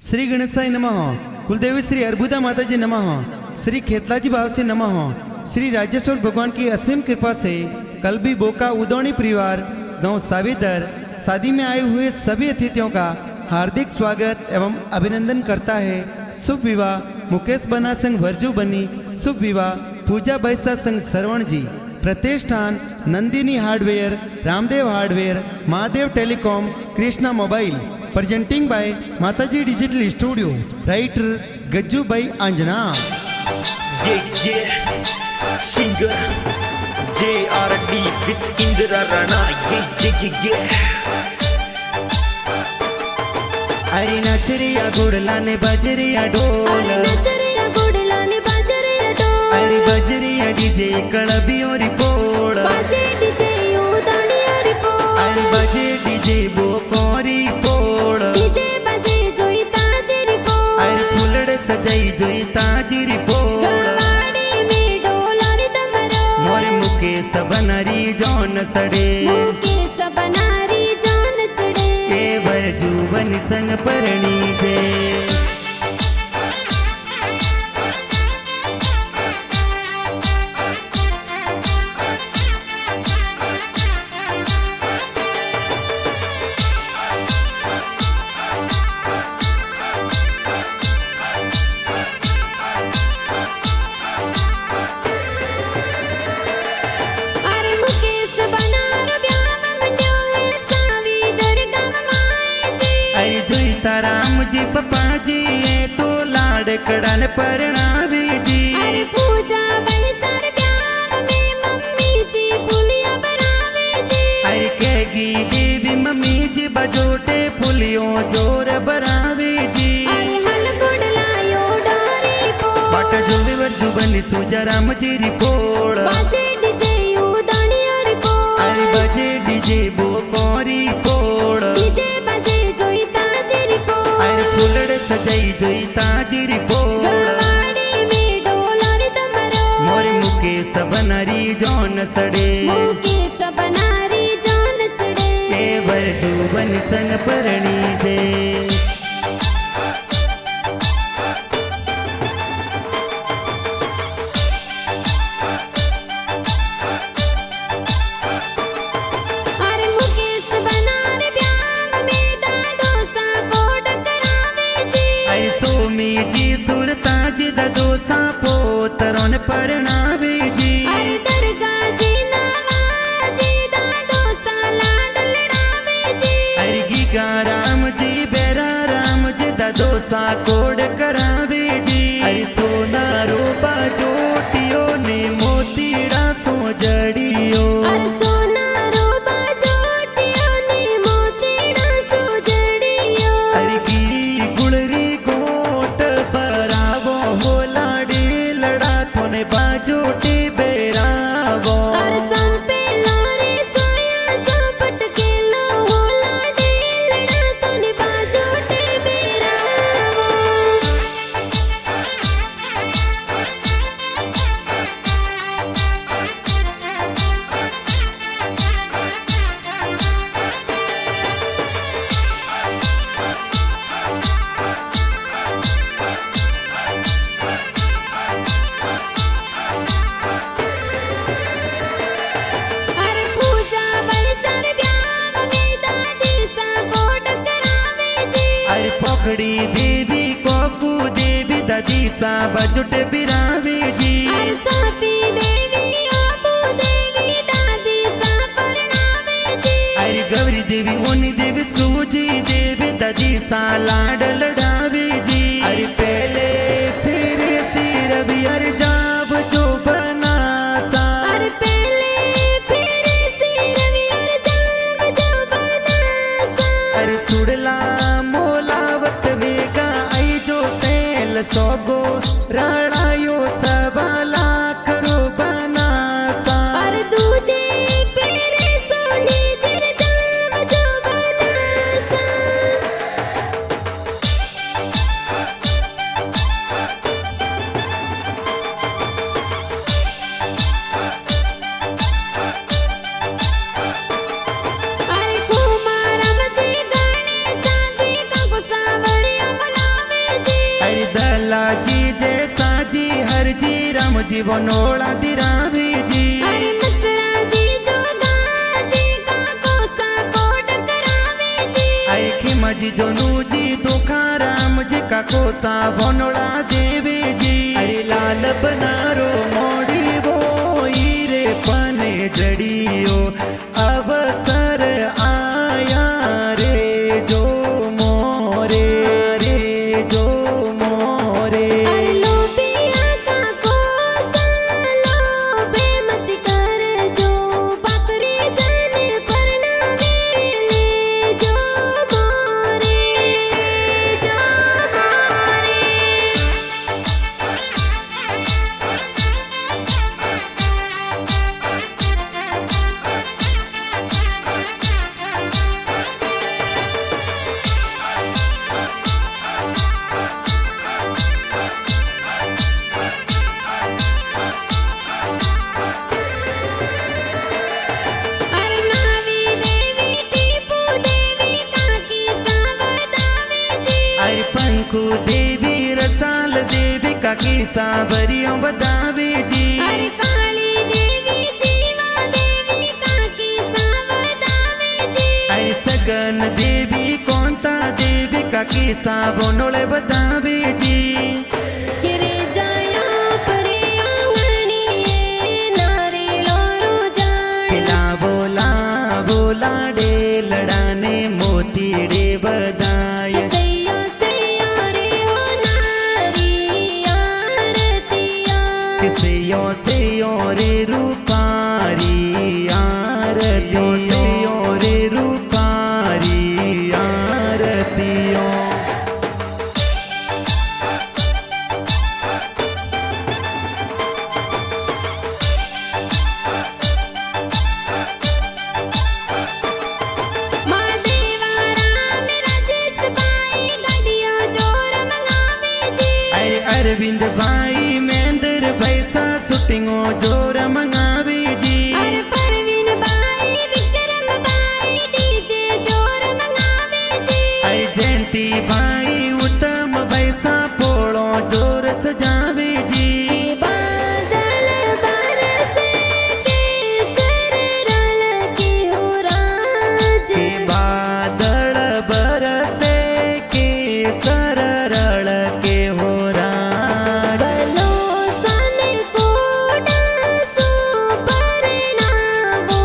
श्री गणेशाय नमः। कुलदेवी श्री अर्बुदा माता जी नमः। श्री खेतलाजी भाव से नमः। श्री राजेश्वर भगवान की असीम कृपा से कल भी बोका उदौनी परिवार गांव साविदर शादी में आए हुए सभी अतिथियों का हार्दिक स्वागत एवं अभिनंदन करता है। शुभ विवाह मुकेश बना संघ वर्जू बनी। शुभ विवाह पूजा बैसा संघ सरवण जी। प्रतिष्ठान Nandini hardware, Ramdev hardware, Mahadev telecom, Krishna mobile. Presenting by माताजी डिजिटल स्टूडियो। राइटर गज्जू भाई Anjana. Singer JRD with Indira Rana. अरे नचरिया गुड़लाने बजरिया ढोल, अरे बजरिया डीजे कड़बी और पोड़, अरे बजे डीजे बोकोरी पोड़, अरे फुलड़ सजाई जोई ताजिरी पोड़। मोरे मुकेश बनरी जौन सड़े, केवल जुबन संग परणी जे। राम जी पप्पा जी ये तो लाड़कड़न परणावे जी। अरे पूजा बलसर ब्याह में मम्मी जी पुलिया बनावे जी। अरे कहेगी देवी मम्मी जी बजोटे पुलियों जोर बरावे जी। अरे हल गुड़ लायो डोरी पो, बाट जोवे वर्जू बनी सूजा राम जी रिपोड़। बाजे डीजे उदानी और पो, अरे बजे डीजे बोकोरी पोड़, डीजे बजे जोई ताजेरी पो। अरे फुलड़ सजाई जोई ताजिरी पोड़। गवाड़ी में डोलर तमरो, मोरे मुकेश बनरी जौन सड़े, मुकेश बनारी जान चढ़े। केवल जुबन संग परणी जे। अरे मुकेश बनार ब्याह में दादो सा कोट करावे जी। अरे सोमी जी सुरता जी ददोसा पोतरोन परणावे जी। अरे दरगाह जी नवाजी दादो सा लाड लड़ावे जी। अरे गीगा राम जी बेरा राम जी ददोसा कोड करावे जी। अरे सोना रूपा जोटियो ने मोतीड़ा सो जड़ियो। अरे सोना रोबा जोटियो ने मोतीड़ा सो जड़ियो। अरे की गुड़री गोट बरावो हो लाड़ी लड़ा थोने बाजोटे बेरावो। अरे संपे लोरी सोया सोपट के लो हो लाडी लड़ा तोने बाजोटे बेरावो। अरे पूजा बलसर ब्याह में दादी सा कोट करावे जी। अरे पोखड़ी देवी कोकू देवी दादी सा बजुट बिरावे जी। अरे साती देवी आपू देवी दादी सा परणावे जी। अरे गौरी देवी ओनी देवी सूजी देवी दादी सा लाड लड़ावे जी। अरे पहले फिर सिर भी अरे जाब जो बना सा। अरे पहले फिर सिरवी और जाम जो बनासा। अरे सुड़ला मोलावत वेगा आई जो सेल सोगो राणायो सबा लाख रो बनासा। अरे दूजे फिर सोनी जिर जाम जो बनासा। अरे कुमारम जी गणेशा जी का गुस्सा वरिया मला लालाजी जय साजी हरजी रामजी बनोला दिरावी जी अरे मसराजी जोगाजी काको सा कोट करावे जी आई खिमाजी जोनूजी दुखा राम जी काको सा बनोला देवी जी अरे लाल बनारो मोड़ी वो हीरे पने जड़ियो अवसर आया रे जो मोरे रे जो मोरे अरे लोबिया काको सा लोबे मत कर जो बकरी जन परनावे ले जो मोरे जो मोरे अरे नावी देवी टीपू देवी काकी सावदावे जी अरे पंखु देवी रसाल देवी काकी सावरियों बतावे जी अरे काली देवी जीवा देवी काकी सावदावे जी अरे सगन देवी कोंता देवी काकी सावनोळे बतावे जी किरे जाया परे आंगणीए नारे लोरो जान लावो लावो लाडे लडाने मोतीडे बदाय सैया सैया रे हो नारी आरतिया किसे यो से यो रे रूपारी आरतियों से यो रे रूपारी आरतियों महादेवा राम राजेश बाई गडिया जोर मंगावे जी अरे अरविंद भाई महेंद्र भैसा शूटिंगों जोर मंगावे जी अरे Parveen by Vikram by DJ जोर मंगावे जी अरे जयंती भाई उत्तम भैसा पोड़ो जोर सजावे जी के बादल बरसे केसर रल के हो राज के बादल बरसे के सररल के हो राज बनो सन कोडा सो परनावो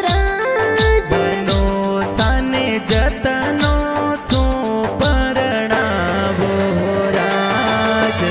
राज बनो सने जतनो सो परणावो राज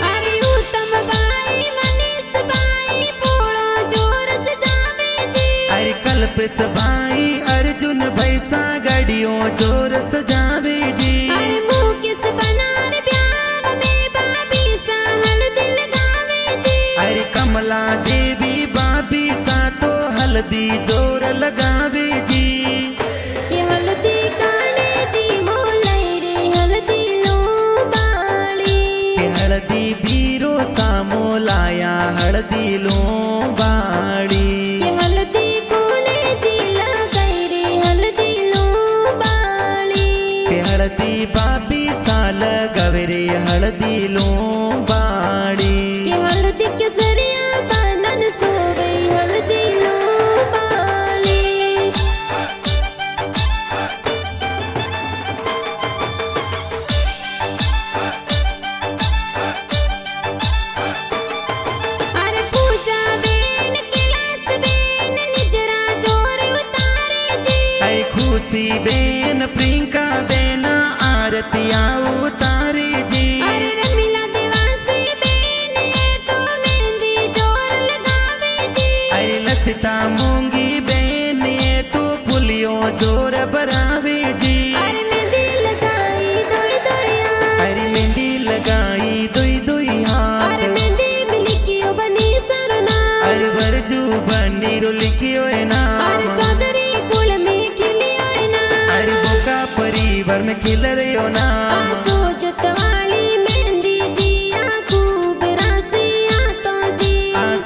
अरे उत्तम बाई मनीष बाई पोळो जोर सजावे जी अरे कल्पित भाई अर्जुन भैसा गाड़ियों जोर सजावे जी अरे मुकेश बनार ब्याह में बाबी सा हल्दी लगावे जी अरे कमला देवी बाबी सा तो हल्दी जोर लगावे जी कि हल्दी काने जी मोलाई रे हल्दी लो बाली के हल्दी बीरो सामो लाया हल्दी लो बाड़ी कि हल्दी कोने जी लगाई रे हल्दी लो बाली के हल्दी बाबी साल गवरे हल्दी लो बाड़ी कि हल्दी के सरिया बनन सो गई हल्दी लो बाली अरे पूजा बेन कैलाश बेन निजरा जोर उतारे जी आई खुशी बेन प्रियंका बेन आरतिया उतारे जी अरे रमीला देवासी बेन ये तो मेहंदी जोर लगावे जी आई लसिता मूंगी बेन ये तो फुलियों जोर बरावे जी अरे मेहंदी लगाई दोई दोया अरे मेहंदी लगाई दुई दुई हाथ अरे मेहंदी मिली क्यों बनी सरना अरे बरजू बनी रो लिखियो है नाम अरे सदरी कुल में खिलियो नाम अरे बोका परिवार में खिल रहे हो नाम सोजत वाली मेहंदी जिया खूब रासिया तो जी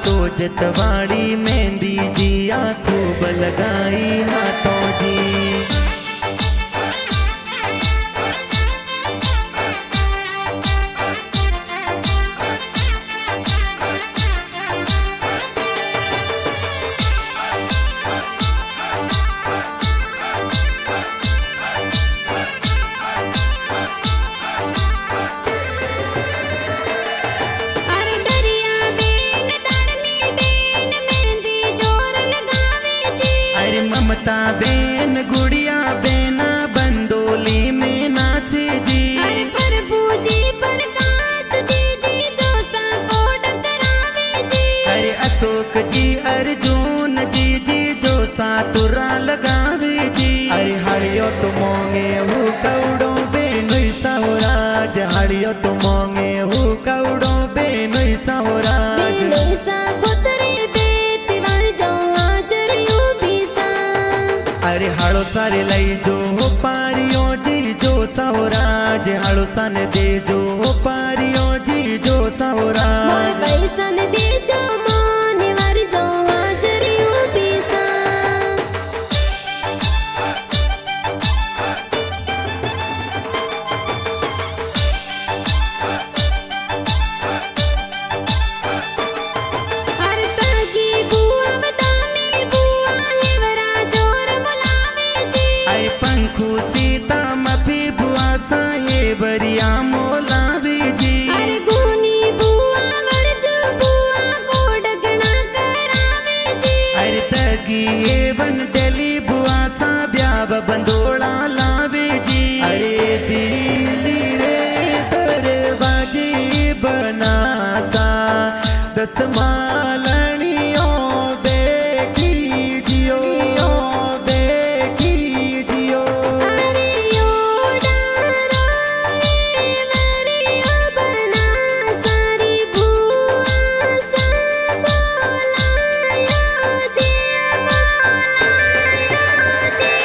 सोजत वाली मेहंदी जिया खूब लगाई हाथों जी अरे दरिया बेन दाड़मी बेन मेहंदी जोर लगावे जी अरे ममता बेन गुड़िया बेना बंदोली में नाचे जी अरे प्रभु जी प्रकाश जी जी जो सा कोट करावे जी अरे अशोक जी अर्जुन जी जी जो सातुरा लगावे जी अरे हड़ियो तो मोंगे हु कौड़ो बेनु सावराज हड़ियो तो मोंगे हु कौड़ो बेनु सावराज बेनो सा खुतरे बेत वर जो हाजर यू बीसा अरे हड़ो सारे लई जो पारियो जी जो सावराज हड़ो सन दे जो पारियो जी जो मोर सावराज पैसन दे जो मोन वर जो हाजर यू बीसा हर सगी बुआ बतामी बुआ हेवरा जोर बुलावे जी आई पंखु सीता मफी बुआ साये बरिया मोलावे जी अरे गुनी बुआ वरजू बुआ को डगना करावे जी अरे तगी एवन डेली बुआ सा ब्याव बंदोड़ा लावे जी अरे दिली रे दरवाजे बना सा दस मालनियों बेटी जियो बेटी जियो अरे योड़ा रोए वरिया बना सारी बुआ सा बोलायो जी बोलायो जी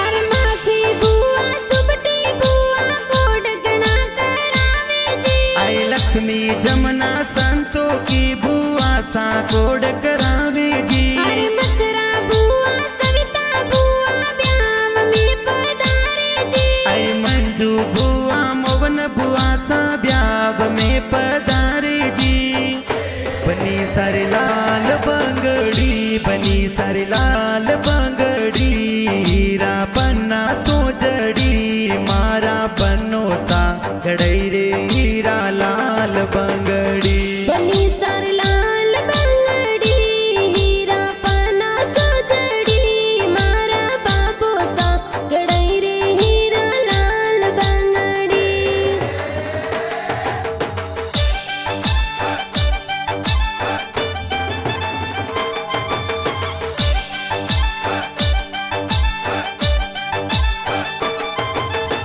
अरे माखी बुआ सुबटी बुआ को डगना करावे जी आई लक्ष्मी जमुना संतों की बुआ सा कोड करावे जी अरे मथुरा बुआ सविता बुआ ब्याम में पधारे जी आई मंजू बुआ मोवन बुआ सा ब्याव में पधारे जी बनी सारे लाल बंगड़ी बनी सारे लाल बंगड़ी हीरा पन्ना सोजड़ी मारा बनो सा गड़ई रे हीरा लाल बंगड़ी बनी सर लाल बंगड़ी हीरा पाना सोजड़ी मारा बाबू सा गड़ई रे हीरा लाल बंगड़ी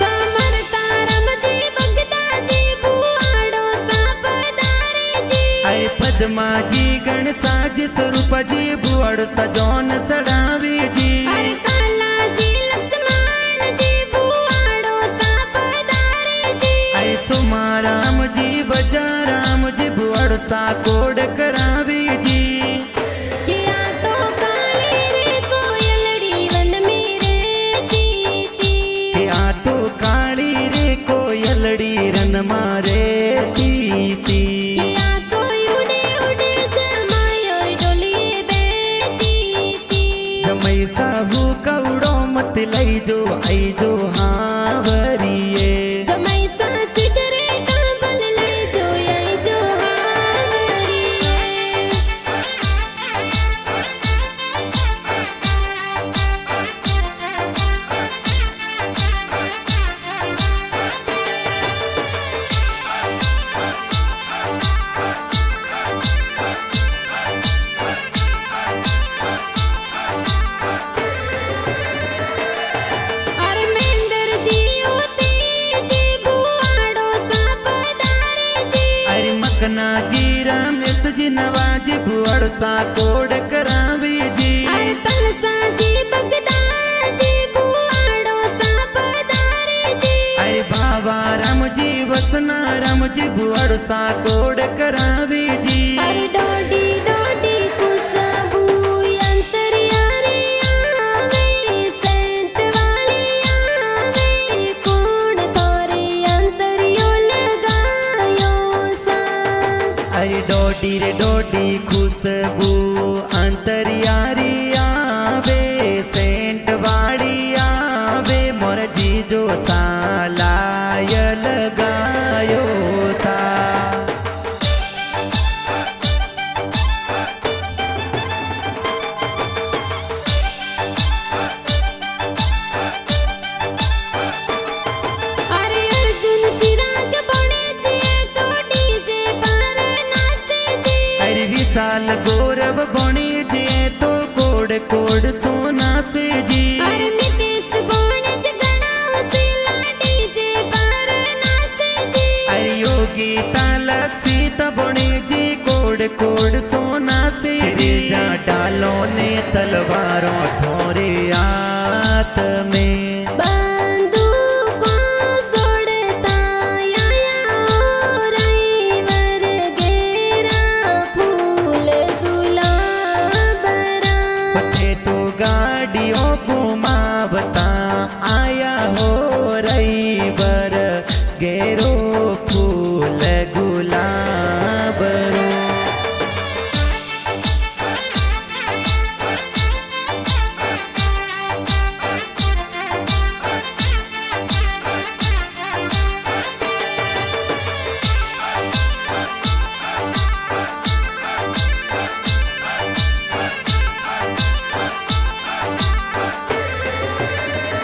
समरता रमजी भगता जी बुआड़ो सा पधारे जी आई पद्मा जी गणसा जी स्वरूप जी बुअड़ सजौन सड़ावे जी अरे काला जी लक्ष्मण जी बुआड़ो सा पधारे जी आई सुमाराम जी बजाराम जी बुअड़ सा कोड करावे जी किया तो काली रे कोयलड़ी वन में रहती थी कि आ तो काली रे कोयलड़ी रन मारे ती किया तो उड़े उड़े जमायो डोलिए बैठी थी जमई साहू कौड़ो मत लई जो आई जो हावरिए जमाई सा सिगरेटा बल ले जो आई जो हावरिए कना जी रमेश जी नवाजी भुअड़ सा कोड करावी जी अरे तलसा जी बगदार जी बुआड़ो सा पधारे जी अरे बाबा राम जी वसना राम जी भुअड़ सा कोड करावी जी अरे डोडी डोडी खुशबू अंतरियारी आवे सेंट वाली आवे कौन तोरे अंतरियो लगायो सा अरे डोडी रे डोडी खुशबू अंतरियारी आवे सेंट वाड़ी आवे मोर जीजो सालाय लगायो सा अरे अर्जुन सिराग बने जी तो डीजे पर नाचे जी अरे विशाल गौरव बने जे तो कोड कोड सोना से जी अरे नितेश बने जगना सिला डीजे पर नाचे जी अरे योगी लक्ष्मी बने जी कोड कोड सोना से जी जा डालो ने तलवारों थोरे हाथ में बंदूकों सोड़ता आया ड्राइवर गेरा फूल गुलाबरा पथे तो गाड़ियों घुमावता आया हो रही बर गेरो फूल गुलाबरो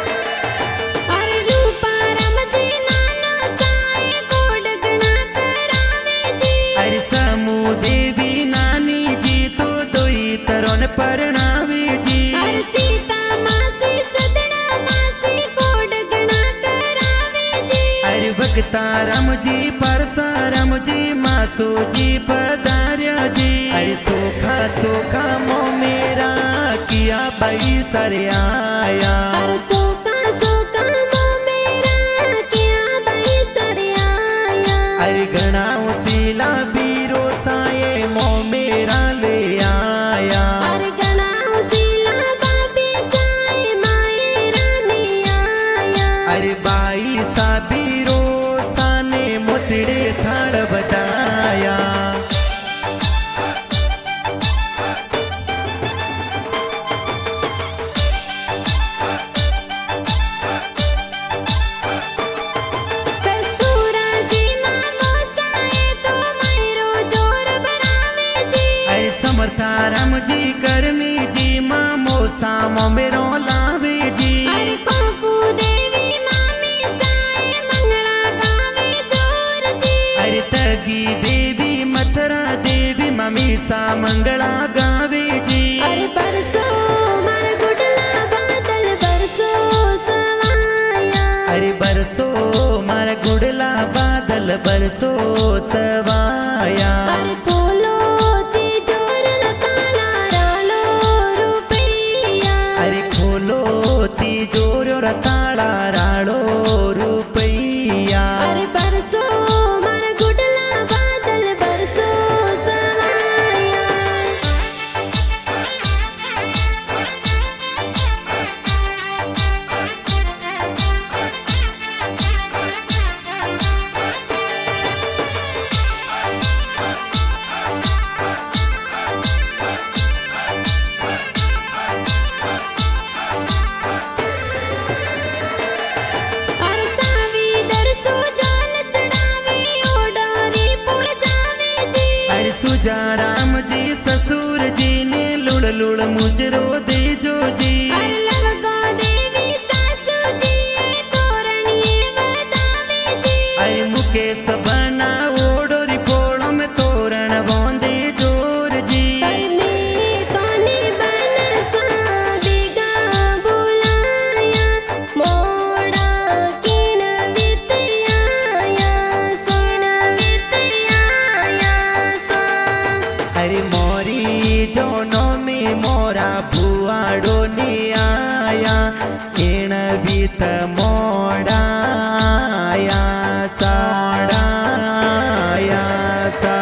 अरे रूपा रमजी नाना साए कोड गणा करावे जी अरे समू देवी नानी जी तो दोई तरोन परणावी जी अरे सीता मासी सदना मासी कोड गणा करावे जी अरे भक्ता राम जी परसाराम जी मासो जी पधार्या जी अरे सोखा सोखा मो मेरा किया भाई सरे आया अरे सोका सोका मो मेरा क्या भाई सरे आया अरे घना उसीला बीरो साए मो मेरा ले आया अरे गणा उसीला बाबी साए मायरा में आया अरे बाई सा बीरो साने मुतड़े थाड़ बताया कस्तूरा जी मामो साए तो मायरो जोर बनावे जी अरे समर्था राम जी करमी जी मामो सामो मेरो लावे जी अरे कोकू देवी मामी साए मंगला गावे जोर जी अरे तगी देवी मथुरा देवी ममी सा मंगला गावे जी अरे बरसो मार गुडला बादल बरसो सवाया अरे बरसो मार गुड़ला बादल बरसो सवाया अरे खोलो तिजोर न ताला रालो रुपैया अरे खोलो तिजोर ताड़ा राड़ो रुपैया अरे बरसो मार गुडला बादल बरसो सवाया अरे सावी दरसो जान चढ़ावे ओ डोरी पुड़ जावे जी अरे सुजा राम जी ससुर जी ने लुड़ लुड़ मुजरो दे जो जी अरे लवगो देवी सासू जी तोरणिए बतावे जी अरे मुकेश बना ओडोरी पोड़ो में तोरण बोंदे जोर जी अरे मैं कोनी बन सादिगा बुलाया मोड़ा किण वितयाया सुन वितयाया लाडाया सा।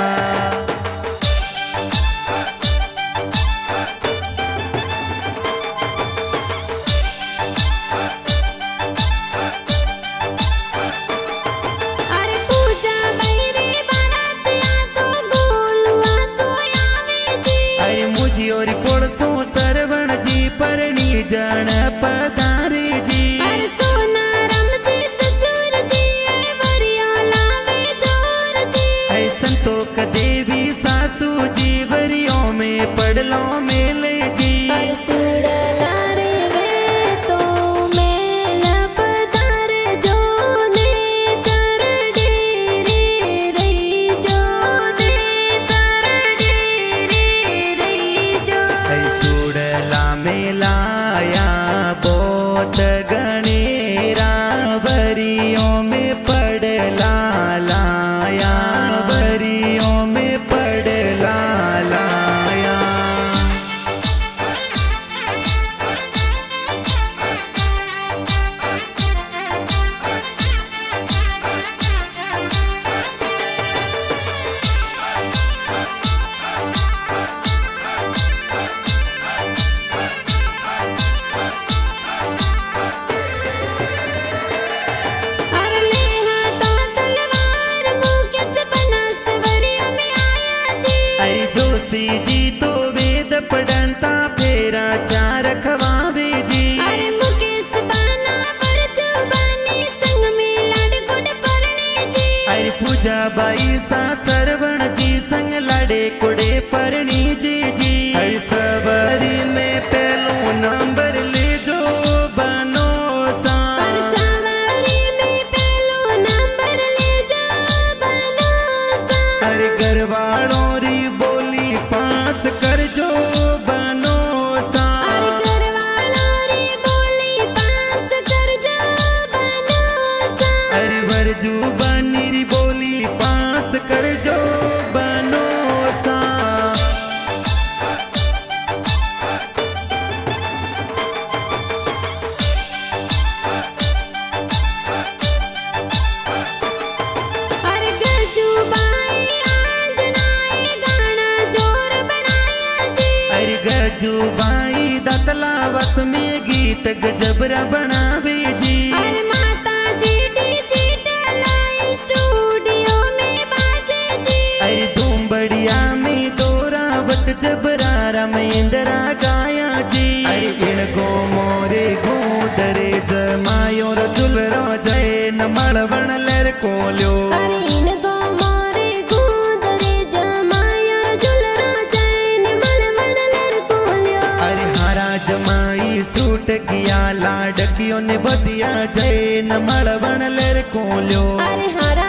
अरे पूजा बैरे बारातिया तो गोलुआ सोयावे जी अरे मुझी और पड़सो सरवण जी परणी जन पधारे जी। अरे सोना रम जी ससुर जी वरिया लावे जोर जी ऐ संतोष देवी सासू जी वरियों में पड़लो मेले जी। अरे सुड़ला रे वे तो मेल पधार जो ने तर डेरे रही जो ने तर डेरे रही जो ऐ सुड़ला मेलाया बोत गणेरा वरियों में पड़ला लाया वरियों में पड़ला लाया। अरे नेहा तो तलवार मुकेश बनास वरिया में आया जी अरे जोशी जी तो वेद पढ़नता फेरा चार खवावे जी। अरे मुकेश बाना पर जुबानी संग में लाड गुड परणे जी अरे पूजा बाई सा सरवण जी संग लाडे कुड़े परणी जी जी। अरे सबरी में पहलो नंबर ले जो बनो सा। पर सवारी में पहलो नंबर ले जा बनो सा अरे घरवालों री बोली पास कर जो बनो सा। अरे घरवाला रे बोली पास कर जा बनो सा अरे वरजू बनी री बोली पास कर जो बनो सा। अरे गजूबाई आंजनाए गाना जोर बनाया जी अरे गजूबाई दतला वस में गीत गजबरा बनावे जी। अरे माता जी डिजिटल स्टूडियो में बाजे जी अरे दुम्बड़िया में दोरावत जबरा रमेंद्रा गाया जी। अरे इणगो मोरे गोदरे जमायो रो चुलरो जय न मळवण लेर कोल्यो। अरे इन गो मोरे गुंदरे जमायो जुलरो जैन मल मल लर कोल्यो अरे हारा जमाई सूट गया लाडकियों ने बदिया जय न मळवण लेर कोल्यो। अरे हरा